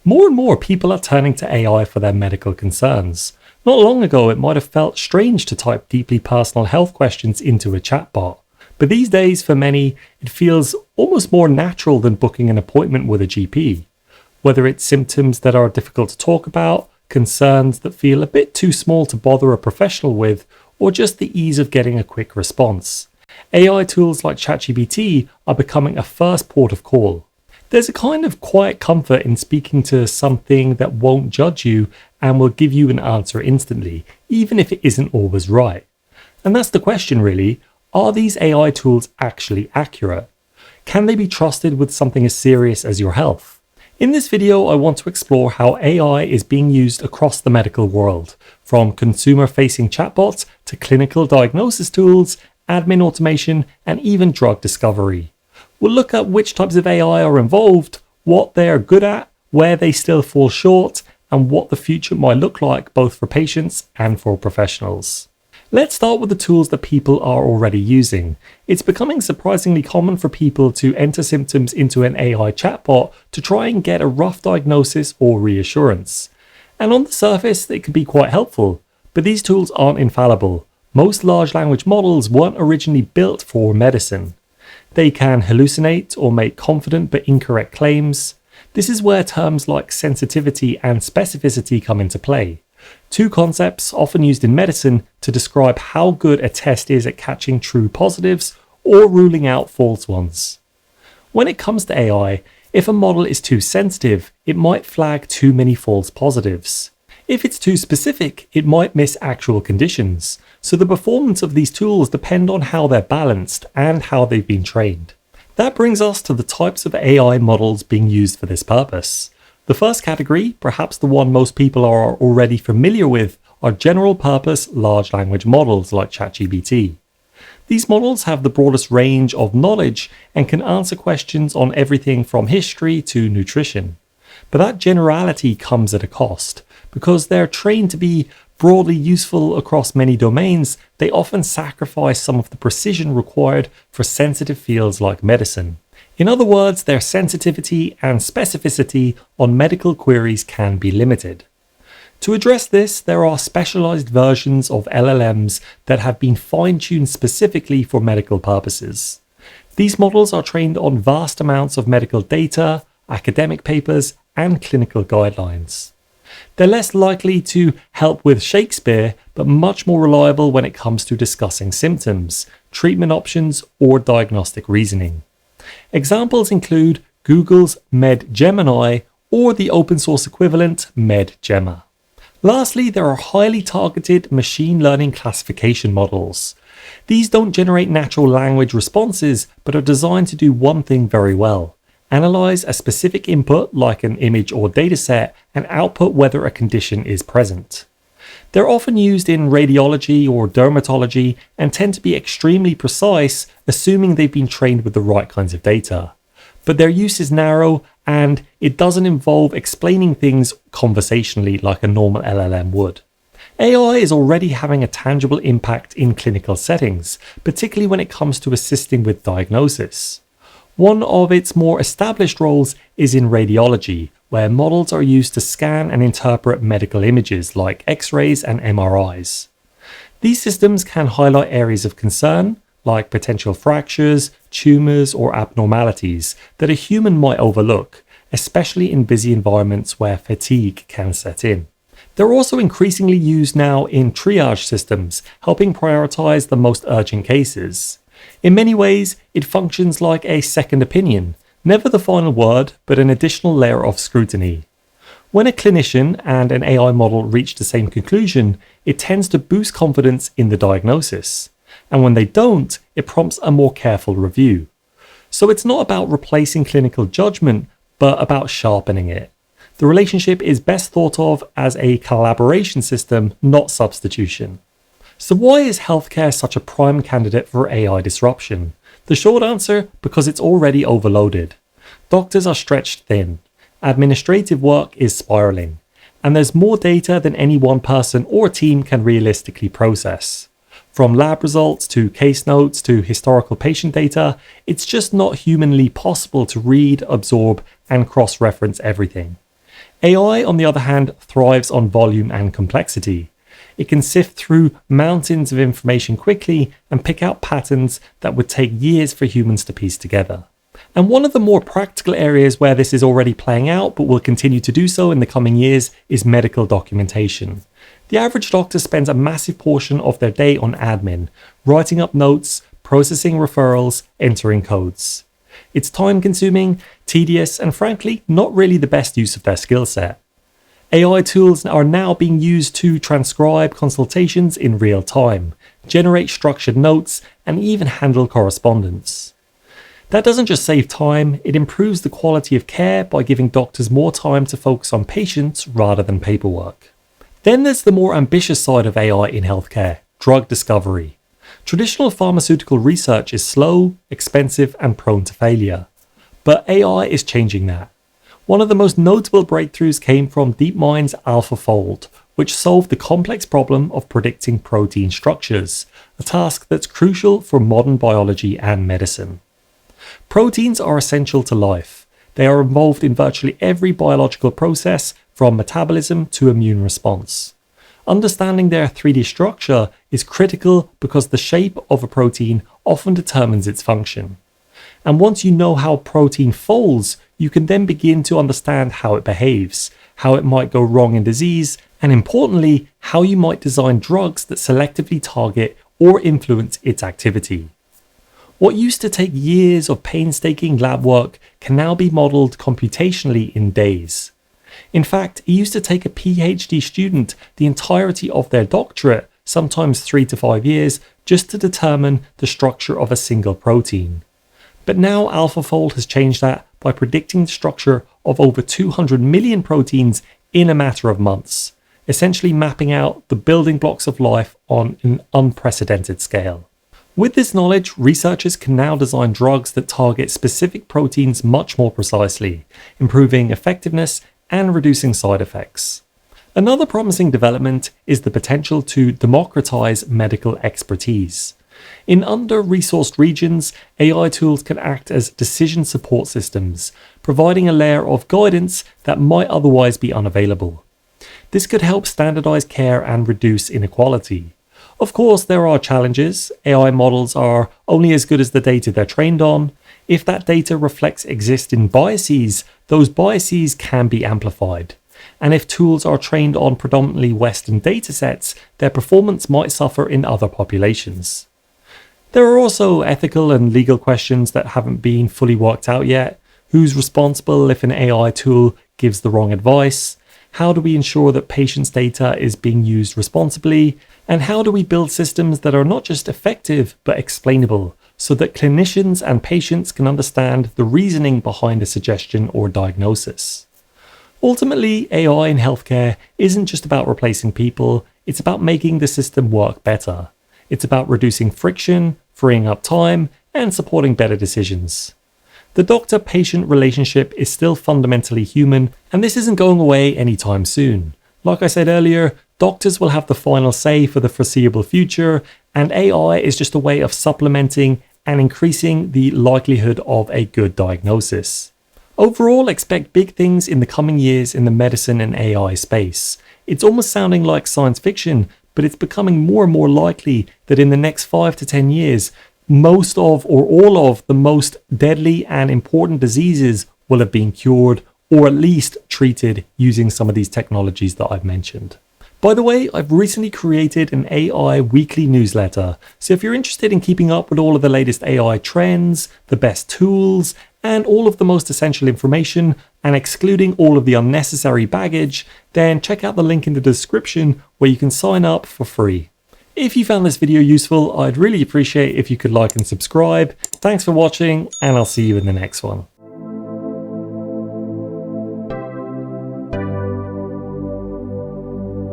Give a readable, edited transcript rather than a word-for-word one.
More and more people are turning to AI for their medical concerns. Not long ago, it might have felt strange to type deeply personal health questions into a chatbot. But these days, for many, it feels almost more natural than booking an appointment with a GP. Whether it's symptoms that are difficult to talk about, concerns that feel a bit too small to bother a professional with, or just the ease of getting a quick response. AI tools like ChatGPT are becoming a first port of call. There's a kind of quiet comfort in speaking to something that won't judge you and will give you an answer instantly, even if it isn't always right. And that's the question really, are these AI tools actually accurate? Can they be trusted with something as serious as your health? In this video, I want to explore how AI is being used across the medical world, from consumer-facing chatbots to clinical diagnosis tools, admin automation, and even drug discovery. We'll look at which types of AI are involved, what they are good at, where they still fall short, and what the future might look like both for patients and for professionals. Let's start with the tools that people are already using. It's becoming surprisingly common for people to enter symptoms into an AI chatbot to try and get a rough diagnosis or reassurance. And on the surface, it can be quite helpful, but these tools aren't infallible. Most large language models weren't originally built for medicine. They can hallucinate or make confident but incorrect claims. This is where terms like sensitivity and specificity come into play. Two concepts often used in medicine to describe how good a test is at catching true positives or ruling out false ones. When it comes to AI, if a model is too sensitive, it might flag too many false positives. If it's too specific, it might miss actual conditions. So the performance of these tools depend on how they're balanced and how they've been trained. That brings us to the types of AI models being used for this purpose. The first category, perhaps the one most people are already familiar with, are general purpose large language models like ChatGPT. These models have the broadest range of knowledge and can answer questions on everything from history to nutrition. But that generality comes at a cost. Because they're trained to be broadly useful across many domains, they often sacrifice some of the precision required for sensitive fields like medicine. In other words, their sensitivity and specificity on medical queries can be limited. To address this, there are specialized versions of LLMs that have been fine-tuned specifically for medical purposes. These models are trained on vast amounts of medical data, academic papers, and clinical guidelines. They're less likely to help with Shakespeare, but much more reliable when it comes to discussing symptoms, treatment options, or diagnostic reasoning. Examples include Google's MedGemini or the open source equivalent MedGemma. Lastly, there are highly targeted machine learning classification models. These don't generate natural language responses, but are designed to do one thing very well: analyze a specific input like an image or dataset and output whether a condition is present. They're often used in radiology or dermatology and tend to be extremely precise, assuming they've been trained with the right kinds of data. But their use is narrow and it doesn't involve explaining things conversationally like a normal LLM would. AI is already having a tangible impact in clinical settings, particularly when it comes to assisting with diagnosis. One of its more established roles is in radiology, where models are used to scan and interpret medical images like X-rays and MRIs. These systems can highlight areas of concern, like potential fractures, tumors, or abnormalities that a human might overlook, especially in busy environments where fatigue can set in. They're also increasingly used now in triage systems, helping prioritize the most urgent cases. In many ways, it functions like a second opinion, never the final word, but an additional layer of scrutiny. When a clinician and an AI model reach the same conclusion, it tends to boost confidence in the diagnosis. And when they don't, it prompts a more careful review. So it's not about replacing clinical judgment, but about sharpening it. The relationship is best thought of as a collaboration system, not substitution. So why is healthcare such a prime candidate for AI disruption? The short answer, because it's already overloaded. Doctors are stretched thin, administrative work is spiraling, and there's more data than any one person or team can realistically process. From lab results to case notes to historical patient data, it's just not humanly possible to read, absorb, and cross-reference everything. AI, on the other hand, thrives on volume and complexity. It can sift through mountains of information quickly and pick out patterns that would take years for humans to piece together. And one of the more practical areas where this is already playing out, but will continue to do so in the coming years, is medical documentation. The average doctor spends a massive portion of their day on admin, writing up notes, processing referrals, entering codes. It's time-consuming, tedious, and frankly, not really the best use of their skill set. AI tools are now being used to transcribe consultations in real time, generate structured notes, and even handle correspondence. That doesn't just save time, it improves the quality of care by giving doctors more time to focus on patients rather than paperwork. Then there's the more ambitious side of AI in healthcare, drug discovery. Traditional pharmaceutical research is slow, expensive, and prone to failure. But AI is changing that. One of the most notable breakthroughs came from DeepMind's AlphaFold, which solved the complex problem of predicting protein structures, a task that's crucial for modern biology and medicine. Proteins are essential to life. They are involved in virtually every biological process, from metabolism to immune response. Understanding their 3D structure is critical because the shape of a protein often determines its function. And once you know how protein folds, you can then begin to understand how it behaves, how it might go wrong in disease, and importantly, how you might design drugs that selectively target or influence its activity. What used to take years of painstaking lab work can now be modeled computationally in days. In fact, it used to take a PhD student the entirety of their doctorate, sometimes 3 to 5 years, just to determine the structure of a single protein. But now AlphaFold has changed that by predicting the structure of over 200 million proteins in a matter of months, essentially mapping out the building blocks of life on an unprecedented scale. With this knowledge, researchers can now design drugs that target specific proteins much more precisely, improving effectiveness and reducing side effects. Another promising development is the potential to democratize medical expertise. In under-resourced regions, AI tools can act as decision support systems, providing a layer of guidance that might otherwise be unavailable. This could help standardize care and reduce inequality. Of course, there are challenges. AI models are only as good as the data they're trained on. If that data reflects existing biases, those biases can be amplified. And if tools are trained on predominantly Western datasets, their performance might suffer in other populations. There are also ethical and legal questions that haven't been fully worked out yet. Who's responsible if an AI tool gives the wrong advice? How do we ensure that patients' data is being used responsibly? And how do we build systems that are not just effective but explainable, so that clinicians and patients can understand the reasoning behind a suggestion or diagnosis? Ultimately, AI in healthcare isn't just about replacing people, it's about making the system work better. It's about reducing friction, freeing up time, and supporting better decisions. The doctor-patient relationship is still fundamentally human, and this isn't going away anytime soon. Like I said earlier, doctors will have the final say for the foreseeable future, and AI is just a way of supplementing and increasing the likelihood of a good diagnosis. Overall, expect big things in the coming years in the medicine and AI space. It's almost sounding like science fiction, but it's becoming more and more likely that in the next 5 to 10 years, most of or all of the most deadly and important diseases will have been cured or at least treated using some of these technologies that I've mentioned. By the way, I've recently created an AI weekly newsletter, so if you're interested in keeping up with all of the latest AI trends, the best tools, and all of the most essential information, and excluding all of the unnecessary baggage, then check out the link in the description where you can sign up for free. If you found this video useful, I'd really appreciate if you could like and subscribe. Thanks for watching, and I'll see you in the next one.